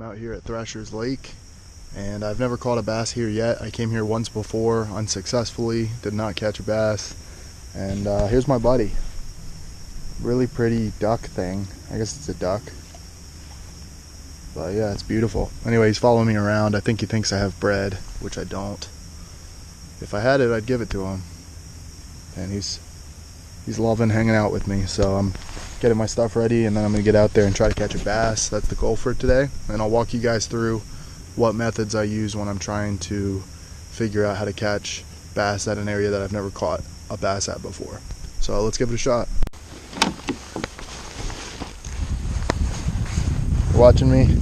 I'm out here at Thrasher's Lake, and I've never caught a bass here yet. I came here once before unsuccessfully, did not catch a bass, and here's my buddy. Really pretty duck thing. I guess it's a duck, but yeah, it's beautiful. Anyway, he's following me around. I think he thinks I have bread, which I don't. If I had it, I'd give it to him, and he's loving hanging out with me. So I'm getting my stuff ready, and then I'm gonna get out there and try to catch a bass. That's the goal for today, and I'll walk you guys through what methods I use when I'm trying to figure out how to catch bass at an area that I've never caught a bass at before. So let's give it a shot. You're watching me?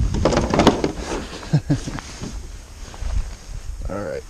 All right.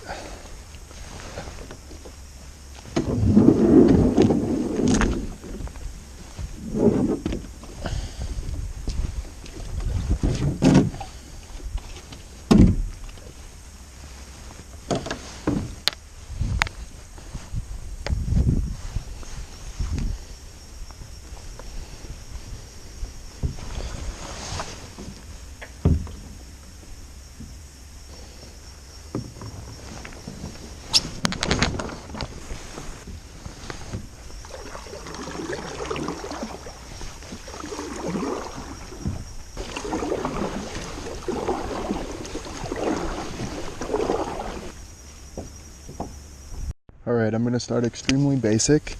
Alright, I'm going to start extremely basic.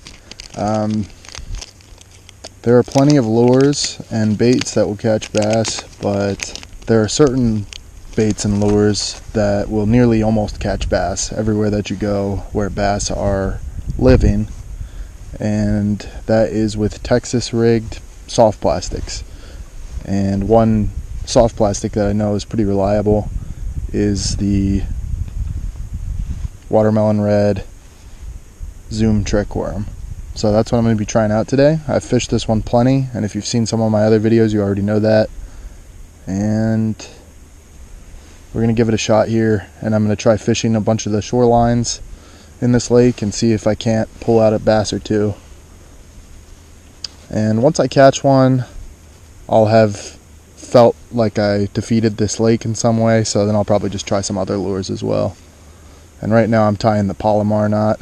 There are plenty of lures and baits that will catch bass, but there are certain baits and lures that will nearly almost catch bass everywhere that you go where bass are living, and that is with Texas rigged soft plastics. And one soft plastic that I know is pretty reliable is the watermelon red Zoom trick worm. So that's what I'm going to be trying out today. I've fished this one plenty, and if you've seen some of my other videos, you already know that. And we're going to give it a shot here, and I'm going to try fishing a bunch of the shorelines in this lake and see if I can't pull out a bass or two. And once I catch one, I'll have felt like I defeated this lake in some way, so then I'll probably just try some other lures as well. And right now I'm tying the Palomar knot,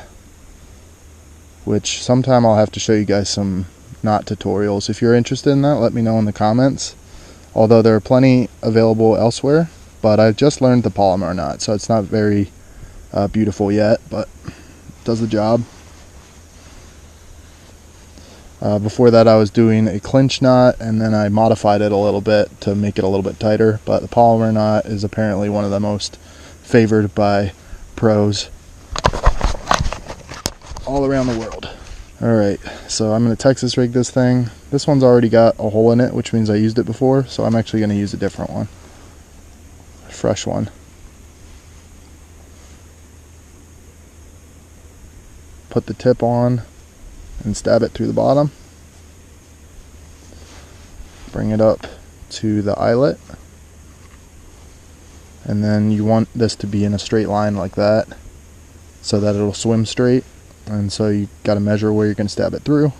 which sometime I'll have to show you guys some knot tutorials. If you're interested in that, let me know in the comments. Although there are plenty available elsewhere, but I've just learned the Palomar knot, so it's not very beautiful yet, but it does the job. Before that I was doing a clinch knot, and then I modified it a little bit to make it a little bit tighter, but the Palomar knot is apparently one of the most favored by pros all around the world. Alright, so I'm going to Texas rig this thing. This one's already got a hole in it, which means I used it before, so I'm actually going to use a different one. A fresh one. Put the tip on and stab it through the bottom. Bring it up to the eyelet. And then you want this to be in a straight line like that, so that it'll swim straight. And so you got to measure where you're going to stab it through.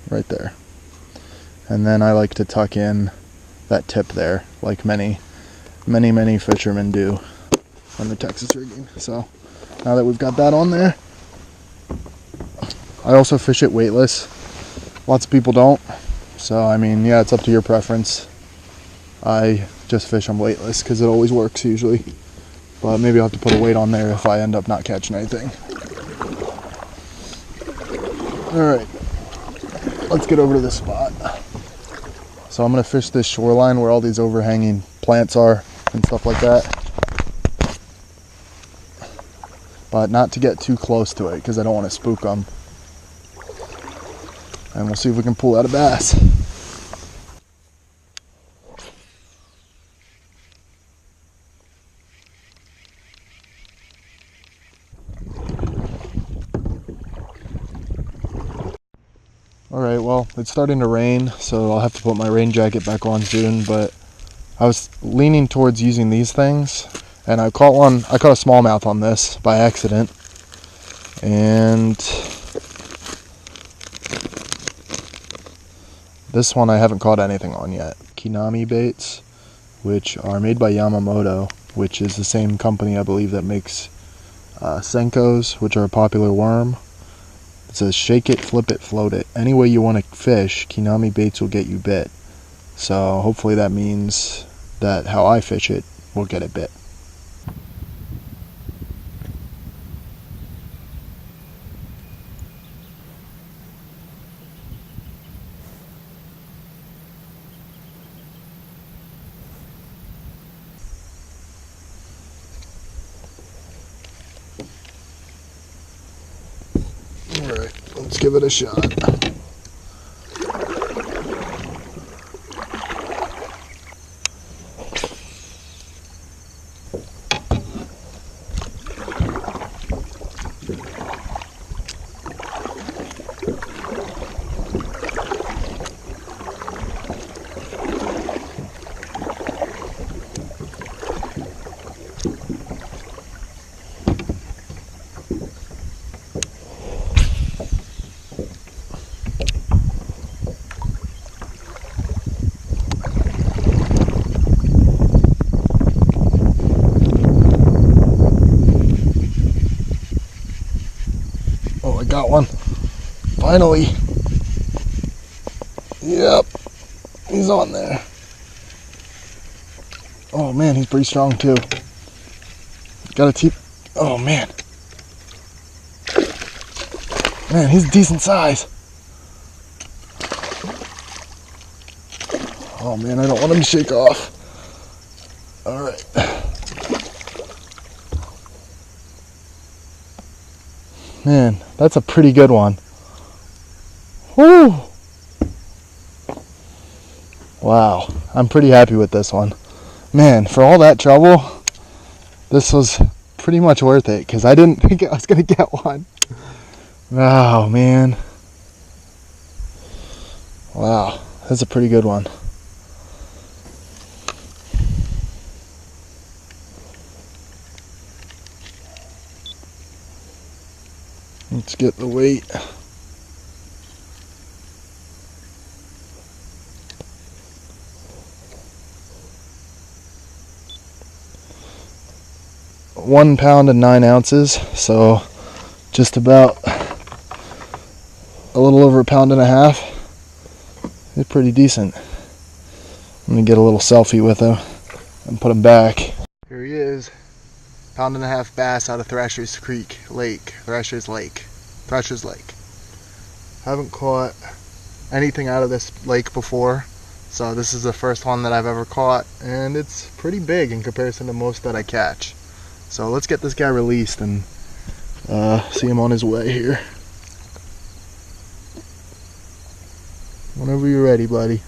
Right there. And then I like to tuck in that tip there, like many fishermen do when they're Texas rigging. So now that we've got that on there, I also fish it weightless. Lots of people don't. So I mean, yeah, it's up to your preference. I just fish them weightless because it always works usually. But maybe I'll have to put a weight on there if I end up not catching anything. Alright, let's get over to this spot. So I'm going to fish this shoreline where all these overhanging plants are and stuff like that. But not to get too close to it because I don't want to spook them. And we'll see if we can pull out a bass. Alright, well, it's starting to rain, so I'll have to put my rain jacket back on soon, but I was leaning towards using these things, and I caught a smallmouth on this by accident, and This one I haven't caught anything on yet. Kinami baits, which are made by Yamamoto, which is the same company I believe that makes Senkos, which are a popular worm. It says shake it, flip it, float it. Any way you want to fish, Kinami baits will get you bit. So hopefully that means that how I fish it will get it bit. Alright, let's give it a shot. Oh, I got one. Finally. Yep. He's on there. Oh man, he's pretty strong too. Gotta keep. Oh man. Man, he's a decent size. Oh man, I don't want him to shake off. Alright. Man, that's a pretty good one. Woo! Wow, I'm pretty happy with this one. Man, for all that trouble, this was pretty much worth it because I didn't think I was going to get one. Wow, man. Wow, that's a pretty good one. Let's get the weight. £1 pound and 9 ounces, so just about a little over 1.5 pounds. It's pretty decent. I'm gonna get a little selfie with him and put him back. Here he is. 1.5 pound bass out of Thrasher's Lake. Haven't caught anything out of this lake before, so this is the first one that I've ever caught, and it's pretty big in comparison to most that I catch. So let's get this guy released and see him on his way here. Whenever you're ready, buddy.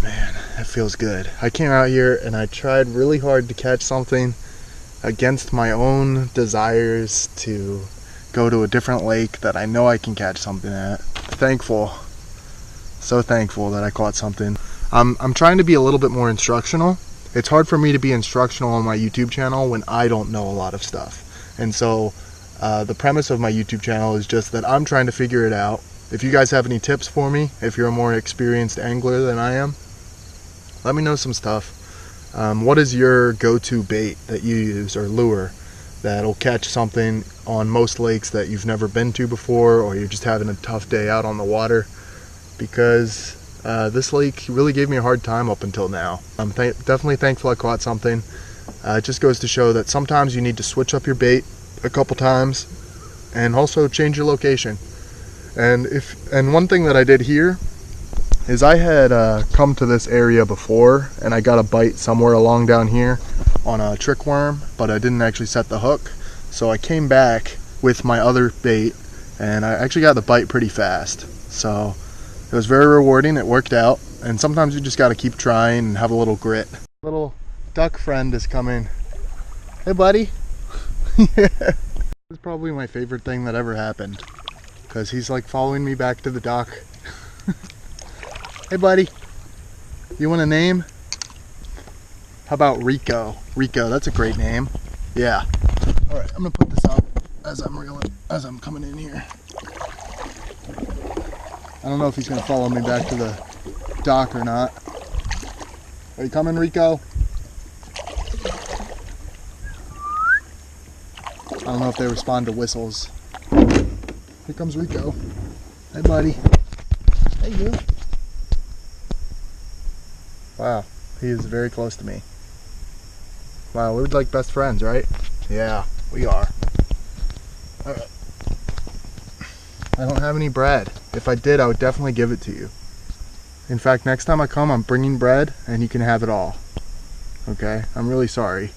Man, that feels good. I came out here and I tried really hard to catch something against my own desires to go to a different lake that I know I can catch something at. So thankful that I caught something. I'm trying to be a little bit more instructional. It's hard for me to be instructional on my YouTube channel when I don't know a lot of stuff. And so the premise of my YouTube channel is just that I'm trying to figure it out. If you guys have any tips for me, if you're a more experienced angler than I am, let me know some stuff. What is your go-to bait that you use or lure that'll catch something on most lakes that you've never been to before, or you're just having a tough day out on the water? Because this lake really gave me a hard time up until now. I'm definitely thankful I caught something. It just goes to show that sometimes you need to switch up your bait a couple times and also change your location. And one thing that I did here is I had come to this area before and I got a bite somewhere along down here on a trick worm, but I didn't actually set the hook. So I came back with my other bait and I actually got the bite pretty fast. So it was very rewarding. It worked out, and sometimes you just got to keep trying and have a little grit. Little duck friend is coming. Hey, buddy. Yeah. This is probably my favorite thing that ever happened because he's like following me back to the dock. Hey, buddy. You want a name? How about Rico? Rico, that's a great name. Yeah. All right, I'm gonna put this up. as I'm coming in here. I don't know if he's gonna follow me back to the dock or not. Are you coming, Rico? I don't know if they respond to whistles. Here comes Rico. Hey, buddy. Hey, you. Wow, he is very close to me. Wow, we're like best friends, right? Yeah, we are. Alright. I don't have any bread. If I did, I would definitely give it to you. In fact, next time I come, I'm bringing bread, and you can have it all. Okay? I'm really sorry.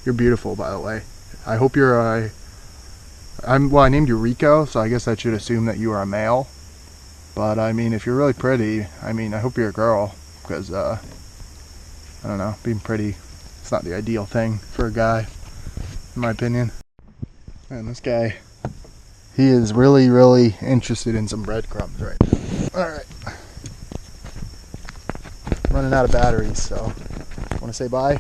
You're beautiful, by the way. I hope you're well, I named you Rico, so I guess I should assume that you are a male. But, I mean, if you're really pretty, I mean, I hope you're a girl. Because, I don't know, being pretty, it's not the ideal thing for a guy, in my opinion. And this guy, he is really, really interested in some breadcrumbs right now. Alright. Running out of batteries, so want to say bye?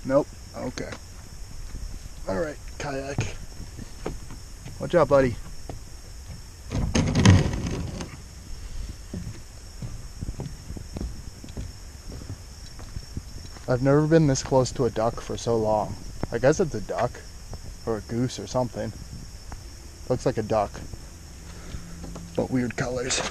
Nope. Okay. Alright, kayak. Watch out, buddy. I've never been this close to a duck for so long. I guess it's a duck, or a goose or something. Looks like a duck, but weird colors.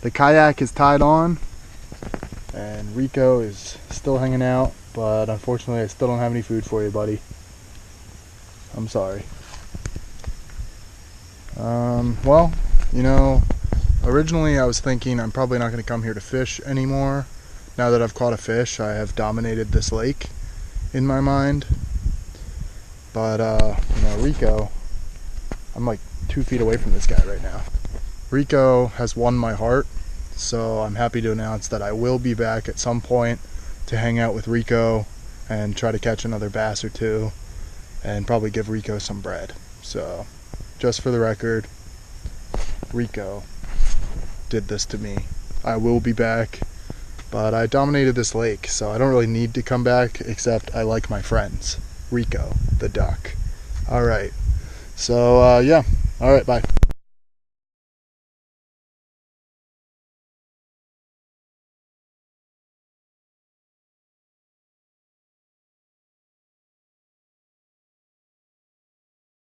The kayak is tied on, and Rico is still hanging out, but unfortunately I still don't have any food for you, buddy. I'm sorry. Well, you know, originally I was thinking I'm probably not going to come here to fish anymore. Now that I've caught a fish, I have dominated this lake in my mind. But, you know, Rico, I'm like 2 feet away from this guy right now. Rico has won my heart, so I'm happy to announce that I will be back at some point to hang out with Rico and try to catch another bass or two and probably give Rico some bread. So, just for the record, Rico did this to me. I will be back, but I dominated this lake, so I don't really need to come back, except I like my friends. Rico, the duck. Alright, so yeah, alright, bye.